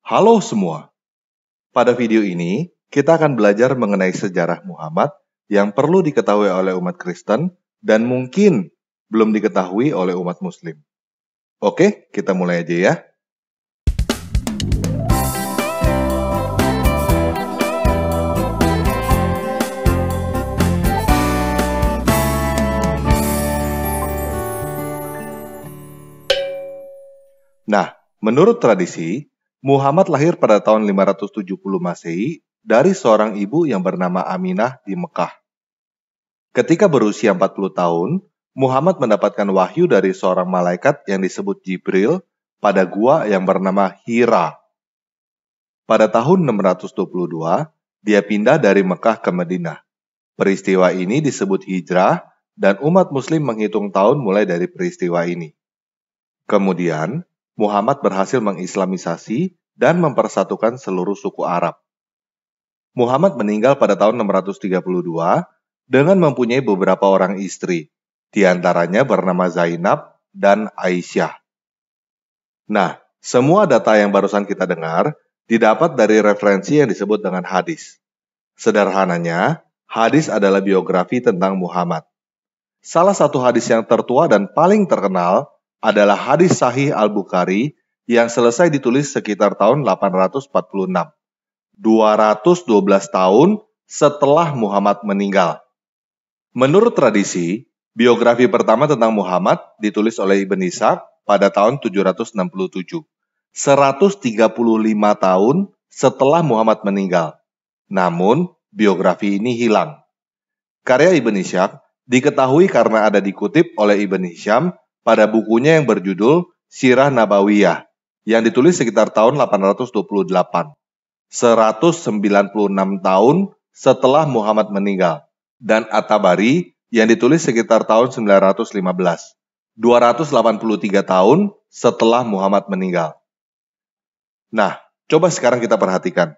Halo semua, pada video ini kita akan belajar mengenai sejarah Muhammad yang perlu diketahui oleh umat Kristen dan mungkin belum diketahui oleh umat Muslim. Oke, kita mulai aja ya. Nah, menurut tradisi, Muhammad lahir pada tahun 570 Masehi dari seorang ibu yang bernama Aminah di Mekah. Ketika berusia 40 tahun, Muhammad mendapatkan wahyu dari seorang malaikat yang disebut Jibril pada gua yang bernama Hira. Pada tahun 622, dia pindah dari Mekah ke Madinah. Peristiwa ini disebut hijrah dan umat muslim menghitung tahun mulai dari peristiwa ini. Kemudian, Muhammad berhasil mengislamisasi dan mempersatukan seluruh suku Arab. Muhammad meninggal pada tahun 632 dengan mempunyai beberapa orang istri, di antaranya bernama Zainab dan Aisyah. Nah, semua data yang barusan kita dengar didapat dari referensi yang disebut dengan hadis. Sederhananya, hadis adalah biografi tentang Muhammad. Salah satu hadis yang tertua dan paling terkenal adalah hadis Sahih Al-Bukhari yang selesai ditulis sekitar tahun 846, 212 tahun setelah Muhammad meninggal. Menurut tradisi, biografi pertama tentang Muhammad ditulis oleh Ibn Ishaq pada tahun 767, 135 tahun setelah Muhammad meninggal. Namun, biografi ini hilang. Karya Ibn Ishaq diketahui karena ada dikutip oleh Ibn Hisham pada bukunya yang berjudul Sirah Nabawiyah, yang ditulis sekitar tahun 828, 196 tahun setelah Muhammad meninggal, dan At-Tabari yang ditulis sekitar tahun 915, 283 tahun setelah Muhammad meninggal. Nah, coba sekarang kita perhatikan.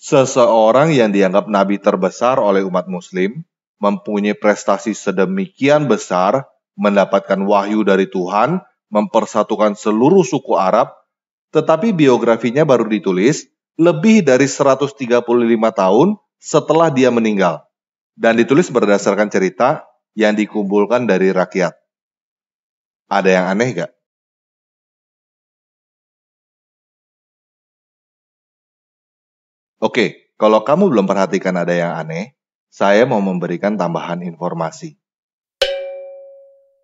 Seseorang yang dianggap nabi terbesar oleh umat muslim, mempunyai prestasi sedemikian besar, mendapatkan wahyu dari Tuhan, mempersatukan seluruh suku Arab, tetapi biografinya baru ditulis lebih dari 135 tahun setelah dia meninggal, dan ditulis berdasarkan cerita yang dikumpulkan dari rakyat. Ada yang aneh gak? Oke, kalau kamu belum perhatikan ada yang aneh, saya mau memberikan tambahan informasi.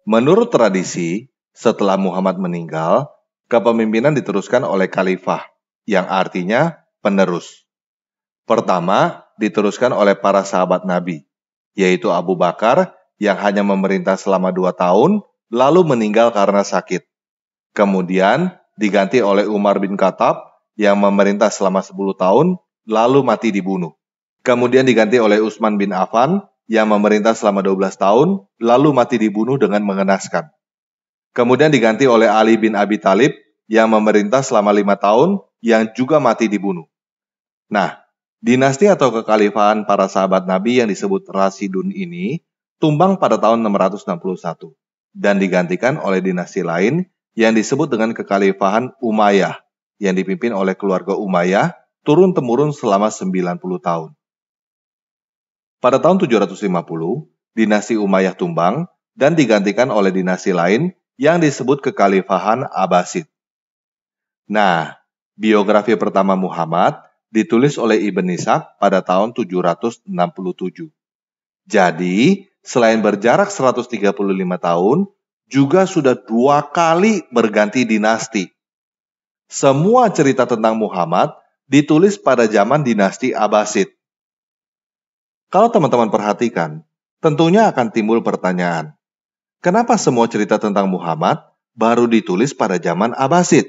Menurut tradisi, setelah Muhammad meninggal, kepemimpinan diteruskan oleh khalifah, yang artinya penerus. Pertama, diteruskan oleh para sahabat Nabi, yaitu Abu Bakar yang hanya memerintah selama 2 tahun, lalu meninggal karena sakit. Kemudian, diganti oleh Umar bin Khattab yang memerintah selama 10 tahun, lalu mati dibunuh. Kemudian diganti oleh Utsman bin Affan yang memerintah selama 12 tahun, lalu mati dibunuh dengan mengenaskan. Kemudian diganti oleh Ali bin Abi Thalib yang memerintah selama 5 tahun, yang juga mati dibunuh. Nah, dinasti atau kekhalifahan para sahabat Nabi yang disebut Rasidun ini tumbang pada tahun 661 dan digantikan oleh dinasti lain yang disebut dengan kekhalifahan Umayyah yang dipimpin oleh keluarga Umayyah turun-temurun selama 90 tahun. Pada tahun 750, dinasti Umayyah tumbang dan digantikan oleh dinasti lain yang disebut kekhalifahan Abbasid. Nah, biografi pertama Muhammad ditulis oleh Ibn Ishaq pada tahun 767. Jadi, selain berjarak 135 tahun, juga sudah 2 kali berganti dinasti. Semua cerita tentang Muhammad ditulis pada zaman dinasti Abbasid. Kalau teman-teman perhatikan, tentunya akan timbul pertanyaan, kenapa semua cerita tentang Muhammad baru ditulis pada zaman Abbasid?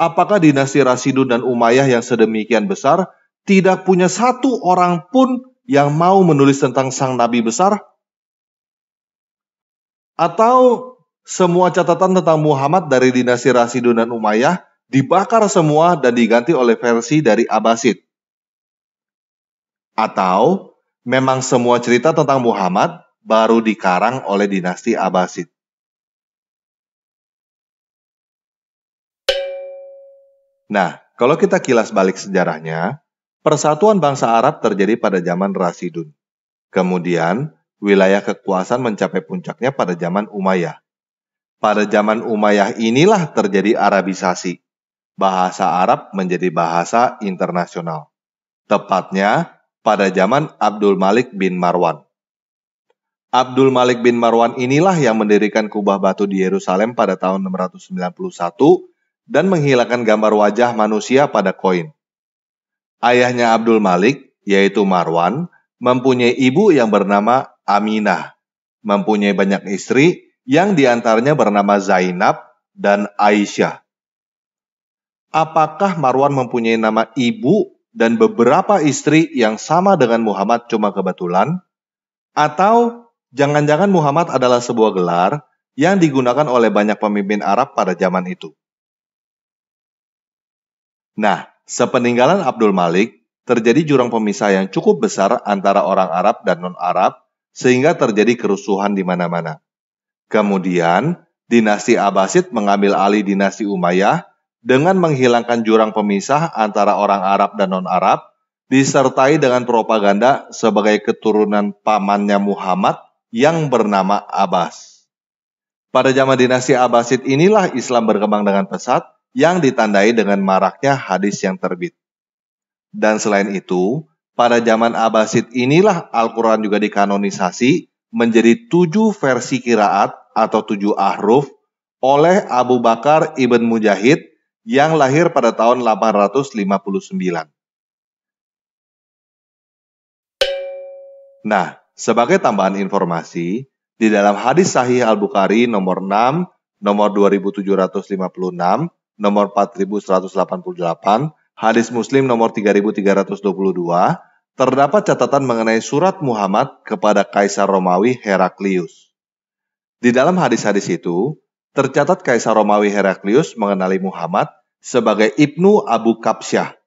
Apakah dinasti Rasidun dan Umayyah yang sedemikian besar tidak punya satu orang pun yang mau menulis tentang sang nabi besar? Atau semua catatan tentang Muhammad dari dinasti Rasidun dan Umayyah dibakar semua dan diganti oleh versi dari Abbasid? Atau memang semua cerita tentang Muhammad baru dikarang oleh dinasti Abbasid? Nah, kalau kita kilas balik sejarahnya, persatuan bangsa Arab terjadi pada zaman Rasidun. Kemudian, wilayah kekuasaan mencapai puncaknya pada zaman Umayyah. Pada zaman Umayyah inilah terjadi Arabisasi. Bahasa Arab menjadi bahasa internasional. Tepatnya pada zaman Abdul Malik bin Marwan. Abdul Malik bin Marwan inilah yang mendirikan kubah batu di Yerusalem pada tahun 691 dan menghilangkan gambar wajah manusia pada koin. Ayahnya Abdul Malik, yaitu Marwan, mempunyai ibu yang bernama Aminah, mempunyai banyak istri yang diantaranya bernama Zainab dan Aisyah. Apakah Marwan mempunyai nama ibu dan beberapa istri yang sama dengan Muhammad cuma kebetulan? Atau jangan-jangan Muhammad adalah sebuah gelar yang digunakan oleh banyak pemimpin Arab pada zaman itu? Nah, sepeninggalan Abdul Malik, terjadi jurang pemisah yang cukup besar antara orang Arab dan non-Arab, sehingga terjadi kerusuhan di mana-mana. Kemudian, dinasti Abbasid mengambil alih dinasti Umayyah dengan menghilangkan jurang pemisah antara orang Arab dan non-Arab, disertai dengan propaganda sebagai keturunan pamannya Muhammad yang bernama Abbas. Pada zaman dinasti Abbasid inilah Islam berkembang dengan pesat, yang ditandai dengan maraknya hadis yang terbit. Dan selain itu, pada zaman Abbasid inilah Al-Quran juga dikanonisasi menjadi 7 versi qiraat atau 7 ahruf oleh Abu Bakar ibn Mujahid yang lahir pada tahun 859. Nah, sebagai tambahan informasi, di dalam hadis Sahih Al-Bukhari nomor 6, nomor 2756, nomor 4188, hadis Muslim nomor 3322, terdapat catatan mengenai surat Muhammad kepada Kaisar Romawi Heraklius. Di dalam hadis-hadis itu, tercatat Kaisar Romawi Heraklius mengenali Muhammad sebagai Ibnu Abu Kabsyah,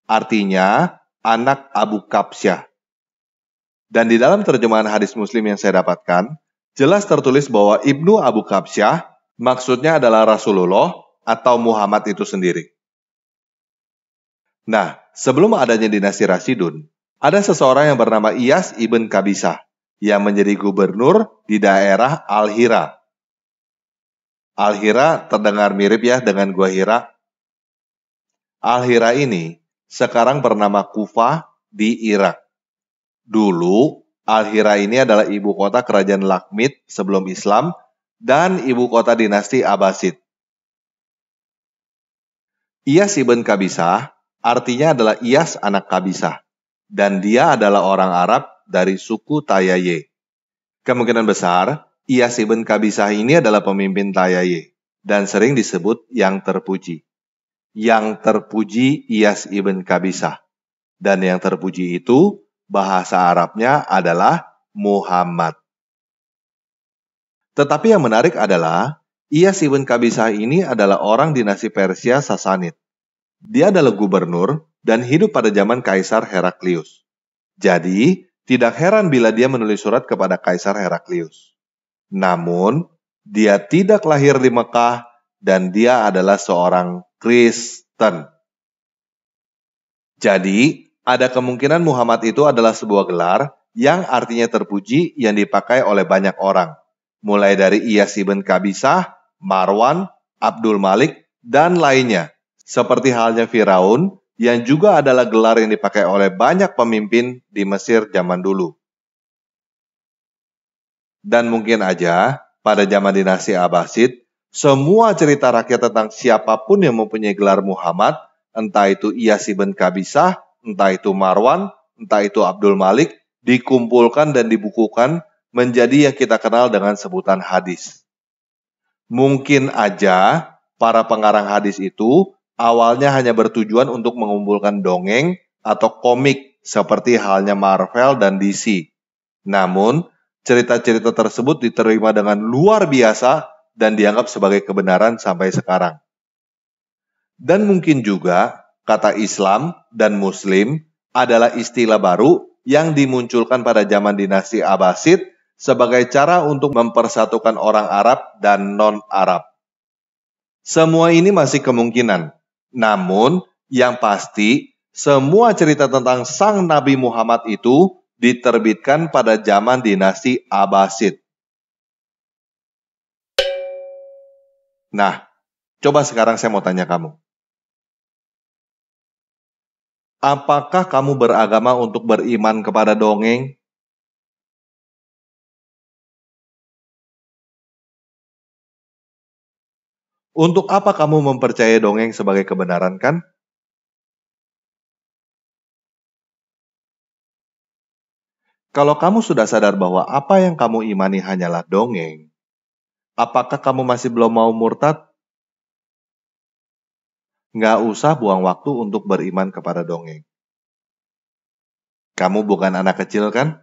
artinya anak Abu Kabsyah. Dan di dalam terjemahan hadis Muslim yang saya dapatkan, jelas tertulis bahwa Ibnu Abu Kabsyah maksudnya adalah Rasulullah atau Muhammad itu sendiri. Nah, sebelum adanya dinasti Rasidun, ada seseorang yang bernama Iyas ibn Kabisah yang menjadi gubernur di daerah Al-Hira. Al-Hira terdengar mirip ya dengan Gua Hira. Al-Hira ini sekarang bernama Kufah di Irak. Dulu, Al-Hira ini adalah ibu kota kerajaan Lakhmid sebelum Islam dan ibu kota dinasti Abbasid. Iyas ibn Kabisah artinya adalah Iyas anak Kabisah, dan dia adalah orang Arab dari suku Tayaye. Kemungkinan besar, Iyas ibn Kabisah ini adalah pemimpin Tayaye, dan sering disebut yang terpuji. Yang terpuji Iyas ibn Kabisah, dan yang terpuji itu bahasa Arabnya adalah Muhammad. Tetapi yang menarik adalah, Iyas ibn Kabisah ini adalah orang dinasti Persia Sasanid. Dia adalah gubernur dan hidup pada zaman Kaisar Heraklius. Jadi, tidak heran bila dia menulis surat kepada Kaisar Heraklius. Namun, dia tidak lahir di Mekah dan dia adalah seorang Kristen. Jadi, ada kemungkinan Muhammad itu adalah sebuah gelar yang artinya terpuji yang dipakai oleh banyak orang. Mulai dari Iyas ibn Kabisah, Marwan, Abdul Malik, dan lainnya. Seperti halnya Firaun, yang juga adalah gelar yang dipakai oleh banyak pemimpin di Mesir zaman dulu. Dan mungkin aja, pada zaman dinasti Abbasid, semua cerita rakyat tentang siapapun yang mempunyai gelar Muhammad, entah itu Iyas ibn Kabisah, entah itu Marwan, entah itu Abdul Malik, dikumpulkan dan dibukukan menjadi yang kita kenal dengan sebutan hadis. Mungkin aja para pengarang hadis itu awalnya hanya bertujuan untuk mengumpulkan dongeng atau komik seperti halnya Marvel dan DC. Namun, cerita-cerita tersebut diterima dengan luar biasa dan dianggap sebagai kebenaran sampai sekarang. Dan mungkin juga kata Islam dan Muslim adalah istilah baru yang dimunculkan pada zaman dinasti Abbasid sebagai cara untuk mempersatukan orang Arab dan non-Arab. Semua ini masih kemungkinan, Namun, yang pasti, semua cerita tentang sang Nabi Muhammad itu diterbitkan pada zaman dinasti Abbasid. Nah, coba sekarang saya mau tanya kamu. Apakah kamu beragama untuk beriman kepada dongeng? Untuk apa kamu mempercayai dongeng sebagai kebenaran kan? Kalau kamu sudah sadar bahwa apa yang kamu imani hanyalah dongeng, apakah kamu masih belum mau murtad? Nggak usah buang waktu untuk beriman kepada dongeng. Kamu bukan anak kecil kan?